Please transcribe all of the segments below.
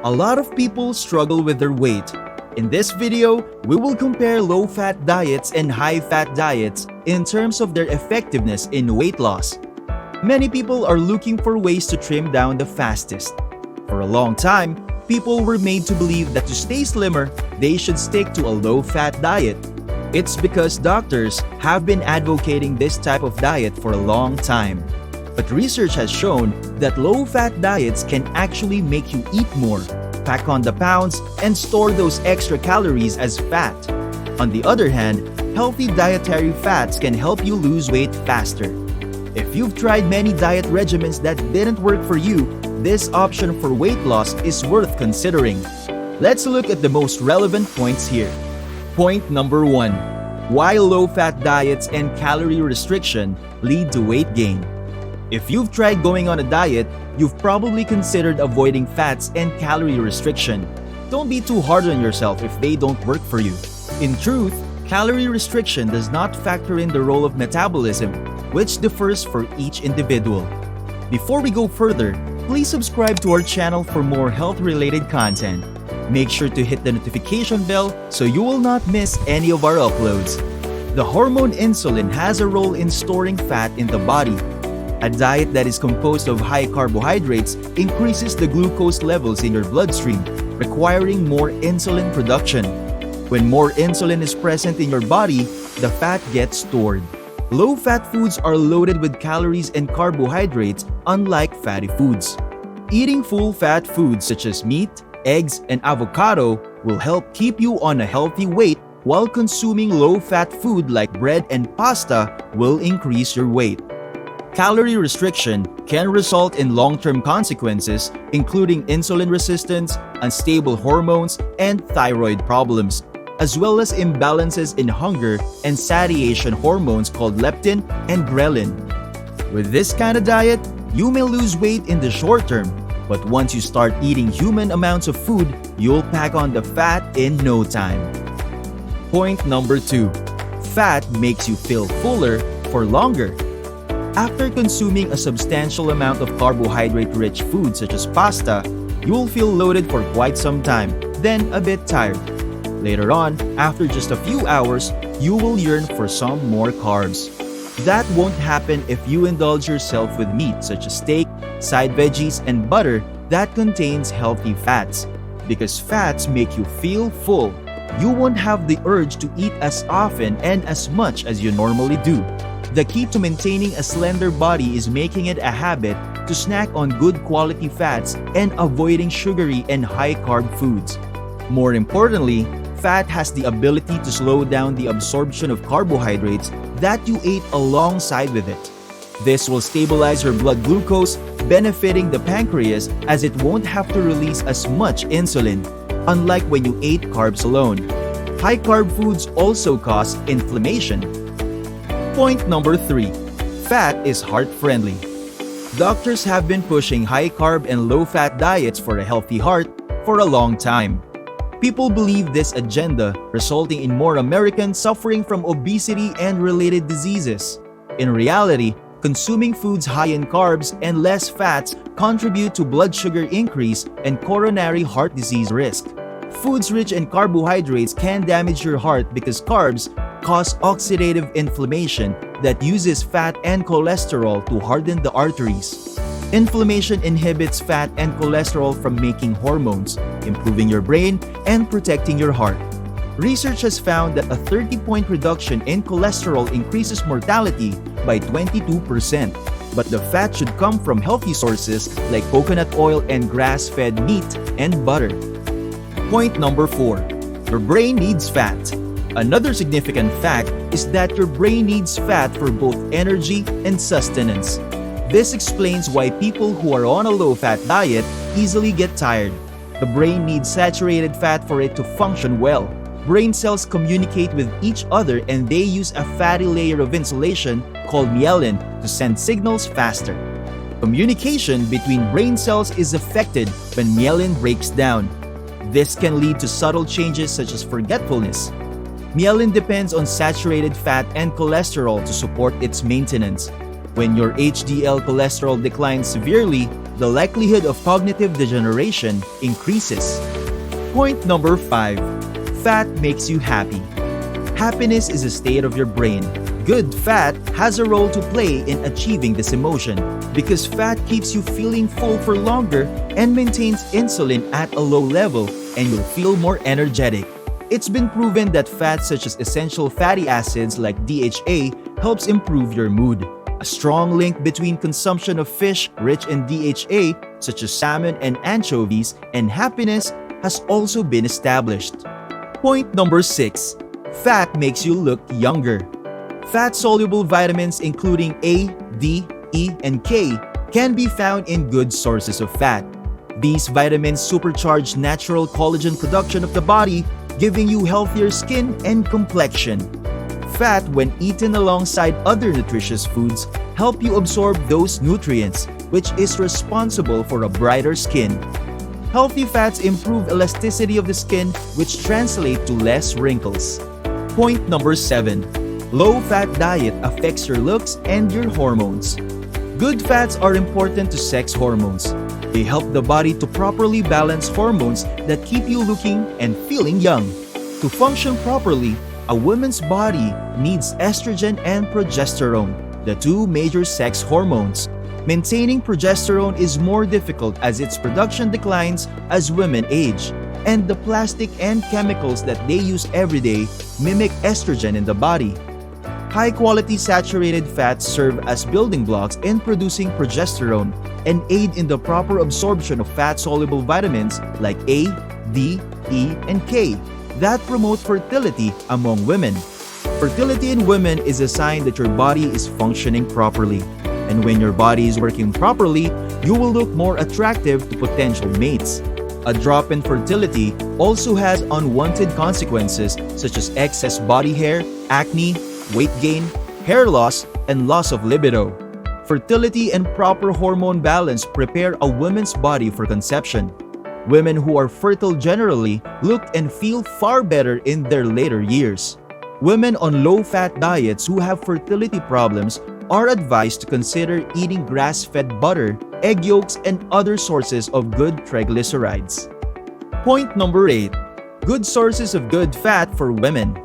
A lot of people struggle with their weight. In this video, we will compare low-fat diets and high-fat diets in terms of their effectiveness in weight loss. Many people are looking for ways to trim down the fastest. For a long time, people were made to believe that to stay slimmer, they should stick to a low-fat diet. It's because doctors have been advocating this type of diet for a long time. But research has shown that low-fat diets can actually make you eat more, pack on the pounds, and store those extra calories as fat. On the other hand, healthy dietary fats can help you lose weight faster. If you've tried many diet regimens that didn't work for you, this option for weight loss is worth considering. Let's look at the most relevant points here. Point number 1. Why low-fat diets and calorie restriction lead to weight gain. If you've tried going on a diet, you've probably considered avoiding fats and calorie restriction. Don't be too hard on yourself if they don't work for you. In truth, calorie restriction does not factor in the role of metabolism, which differs for each individual. Before we go further, please subscribe to our channel for more health-related content. Make sure to hit the notification bell so you will not miss any of our uploads. The hormone insulin has a role in storing fat in the body. A diet that is composed of high carbohydrates increases the glucose levels in your bloodstream, requiring more insulin production. When more insulin is present in your body, the fat gets stored. Low-fat foods are loaded with calories and carbohydrates, unlike fatty foods. Eating full-fat foods such as meat, eggs, and avocado will help keep you on a healthy weight, while consuming low-fat food like bread and pasta will increase your weight. Calorie restriction can result in long-term consequences, including insulin resistance, unstable hormones, and thyroid problems, as well as imbalances in hunger and satiation hormones called leptin and ghrelin. With this kind of diet, you may lose weight in the short term, but once you start eating human amounts of food, you'll pack on the fat in no time. Point number 2. Fat makes you feel fuller for longer. After consuming a substantial amount of carbohydrate-rich food such as pasta, you will feel loaded for quite some time, then a bit tired. Later on, after just a few hours, you will yearn for some more carbs. That won't happen if you indulge yourself with meat such as steak, side veggies, and butter that contains healthy fats. Because fats make you feel full, you won't have the urge to eat as often and as much as you normally do. The key to maintaining a slender body is making it a habit to snack on good quality fats and avoiding sugary and high-carb foods. More importantly, fat has the ability to slow down the absorption of carbohydrates that you ate alongside with it. This will stabilize your blood glucose, benefiting the pancreas as it won't have to release as much insulin, unlike when you ate carbs alone. High-carb foods also cause inflammation. Point number 3. Fat is heart-friendly. Doctors have been pushing high-carb and low-fat diets for a healthy heart for a long time. People believe this agenda, resulting in more Americans suffering from obesity and related diseases. In reality, consuming foods high in carbs and less fats contribute to blood sugar increase and coronary heart disease risk. Foods rich in carbohydrates can damage your heart because carbs cause oxidative inflammation that uses fat and cholesterol to harden the arteries. Inflammation inhibits fat and cholesterol from making hormones, improving your brain, and protecting your heart. Research has found that a 30-point reduction in cholesterol increases mortality by 22%, but the fat should come from healthy sources like coconut oil and grass-fed meat and butter. Point number 4. Your brain needs fat. Another significant fact is that your brain needs fat for both energy and sustenance. This explains why people who are on a low-fat diet easily get tired. The brain needs saturated fat for it to function well. Brain cells communicate with each other and they use a fatty layer of insulation called myelin to send signals faster. Communication between brain cells is affected when myelin breaks down. This can lead to subtle changes such as forgetfulness. Myelin depends on saturated fat and cholesterol to support its maintenance. When your HDL cholesterol declines severely, the likelihood of cognitive degeneration increases. Point number 5. Fat makes you happy. Happiness is a state of your brain. Good fat has a role to play in achieving this emotion because fat keeps you feeling full for longer and maintains insulin at a low level, and you'll feel more energetic. It's been proven that fats such as essential fatty acids like DHA helps improve your mood. A strong link between consumption of fish rich in DHA such as salmon and anchovies and happiness has also been established. Point number 6. Fat makes you look younger. Fat-soluble vitamins including A, D, E, and K can be found in good sources of fat. These vitamins supercharge natural collagen production of the body, giving you healthier skin and complexion. Fat, when eaten alongside other nutritious foods, help you absorb those nutrients, which is responsible for a brighter skin. Healthy fats improve elasticity of the skin, which translate to less wrinkles. Point number 7. Low-fat diet affects your looks and your hormones. Good fats are important to sex hormones. They help the body to properly balance hormones that keep you looking and feeling young. To function properly, a woman's body needs estrogen and progesterone, the two major sex hormones. Maintaining progesterone is more difficult as its production declines as women age, and the plastic and chemicals that they use every day mimic estrogen in the body. High-quality saturated fats serve as building blocks in producing progesterone and aid in the proper absorption of fat-soluble vitamins like A, D, E, and K that promote fertility among women. Fertility in women is a sign that your body is functioning properly. And when your body is working properly, you will look more attractive to potential mates. A drop in fertility also has unwanted consequences such as excess body hair, acne, weight gain, hair loss, and loss of libido. Fertility and proper hormone balance prepare a woman's body for conception. Women who are fertile generally look and feel far better in their later years. Women on low-fat diets who have fertility problems are advised to consider eating grass-fed butter, egg yolks, and other sources of good triglycerides. Point number 8. Good sources of good fat for women.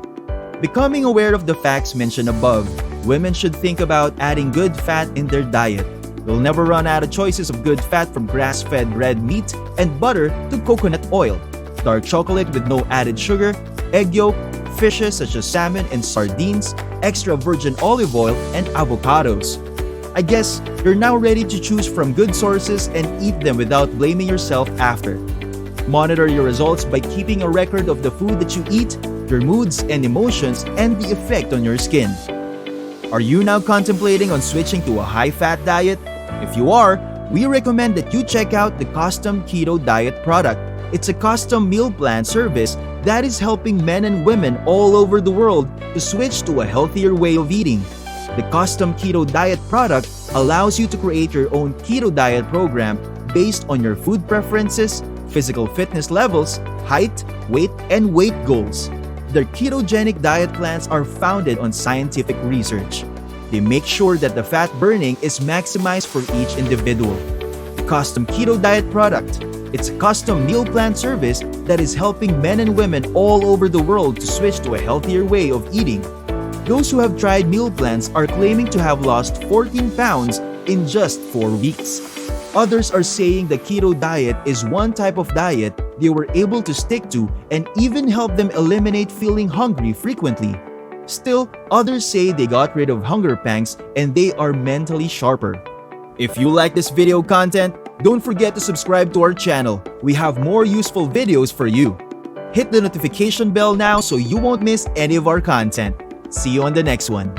Becoming aware of the facts mentioned above, women should think about adding good fat in their diet. You'll never run out of choices of good fat from grass-fed red meat and butter to coconut oil, dark chocolate with no added sugar, egg yolk, fishes such as salmon and sardines, extra virgin olive oil, and avocados. I guess you're now ready to choose from good sources and eat them without blaming yourself after. Monitor your results by keeping a record of the food that you eat, your moods and emotions, and the effect on your skin. Are you now contemplating on switching to a high-fat diet? If you are, we recommend that you check out the Custom Keto Diet product. It's a custom meal plan service that is helping men and women all over the world to switch to a healthier way of eating. The Custom Keto Diet product allows you to create your own keto diet program based on your food preferences, physical fitness levels, height, weight, and weight goals. Their ketogenic diet plans are founded on scientific research. They make sure that the fat burning is maximized for each individual. The Custom Keto Diet product. It's a custom meal plan service that is helping men and women all over the world to switch to a healthier way of eating. Those who have tried meal plans are claiming to have lost 14 pounds in just 4 weeks. Others are saying the keto diet is one type of diet they were able to stick to and even help them eliminate feeling hungry frequently. Still, others say they got rid of hunger pangs and they are mentally sharper. If you like this video content, don't forget to subscribe to our channel. We have more useful videos for you. Hit the notification bell now so you won't miss any of our content. See you on the next one.